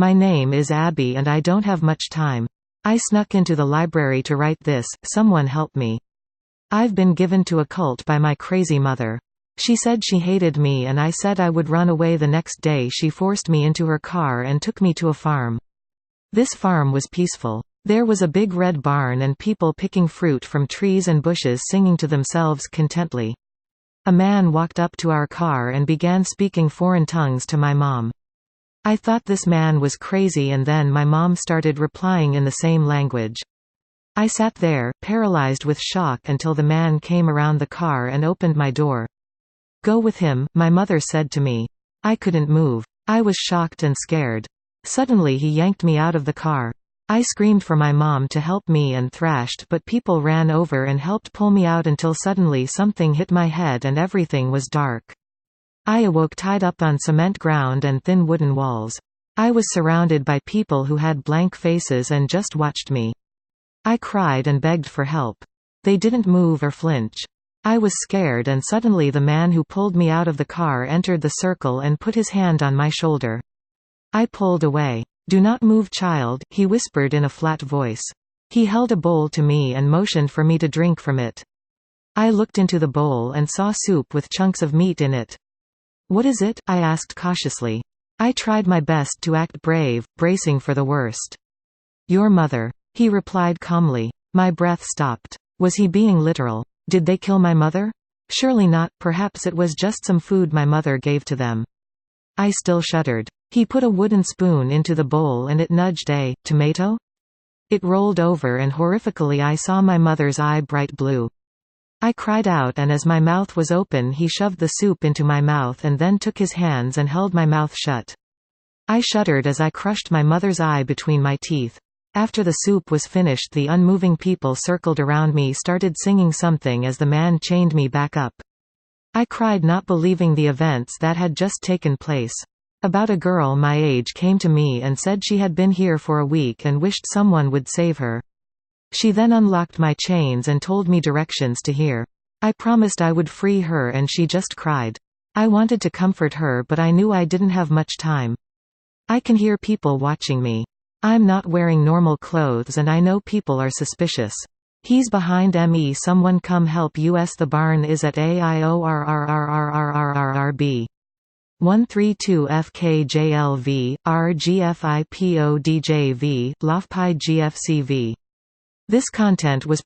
My name is Abbie and I don't have much time. I snuck into the library to write this, someone help me. I've been given to a cult by my crazy mother. She said she hated me and I said I would run away. The next day she forced me into her car and took me to a farm. This farm was peaceful. There was a big red barn and people picking fruit from trees and bushes singing to themselves contentedly. A man walked up to our car and began speaking foreign tongues to my mom. I thought this man was crazy and then my mom started replying in the same language. I sat there, paralyzed with shock until the man came around the car and opened my door. "Go with him," my mother said to me. I couldn't move. I was shocked and scared. Suddenly he yanked me out of the car. I screamed for my mom to help me and thrashed, but people ran over and helped pull me out until suddenly something hit my head and everything was dark. I awoke tied up on cement ground and thin wooden walls. I was surrounded by people who had blank faces and just watched me. I cried and begged for help. They didn't move or flinch. I was scared and suddenly the man who pulled me out of the car entered the circle and put his hand on my shoulder. I pulled away. "Do not move, child," he whispered in a flat voice. He held a bowl to me and motioned for me to drink from it. I looked into the bowl and saw soup with chunks of meat in it. "What is it?" I asked cautiously. I tried my best to act brave, bracing for the worst. "Your mother," he replied calmly. My breath stopped. Was he being literal? Did they kill my mother? Surely not, perhaps it was just some food my mother gave to them. I still shuddered. He put a wooden spoon into the bowl and it nudged a tomato? It rolled over and horrifically I saw my mother's eye bright blue. I cried out and as my mouth was open he shoved the soup into my mouth and then took his hands and held my mouth shut. I shuddered as I crushed my mother's eye between my teeth. After the soup was finished the unmoving people circled around me started singing something as the man chained me back up. I cried not believing the events that had just taken place. About a girl my age came to me and said she had been here for a week and wished someone would save her. She then unlocked my chains and told me directions to here. I promised I would free her and she just cried. I wanted to comfort her but I knew I didn't have much time. I can hear people watching me. I'm not wearing normal clothes and I know people are suspicious. He's behind me, someone come help us. The barn is at AIORRRRRRRRB 132 FKJLV, RGFIPODJV, LOFPI GFCV. This content was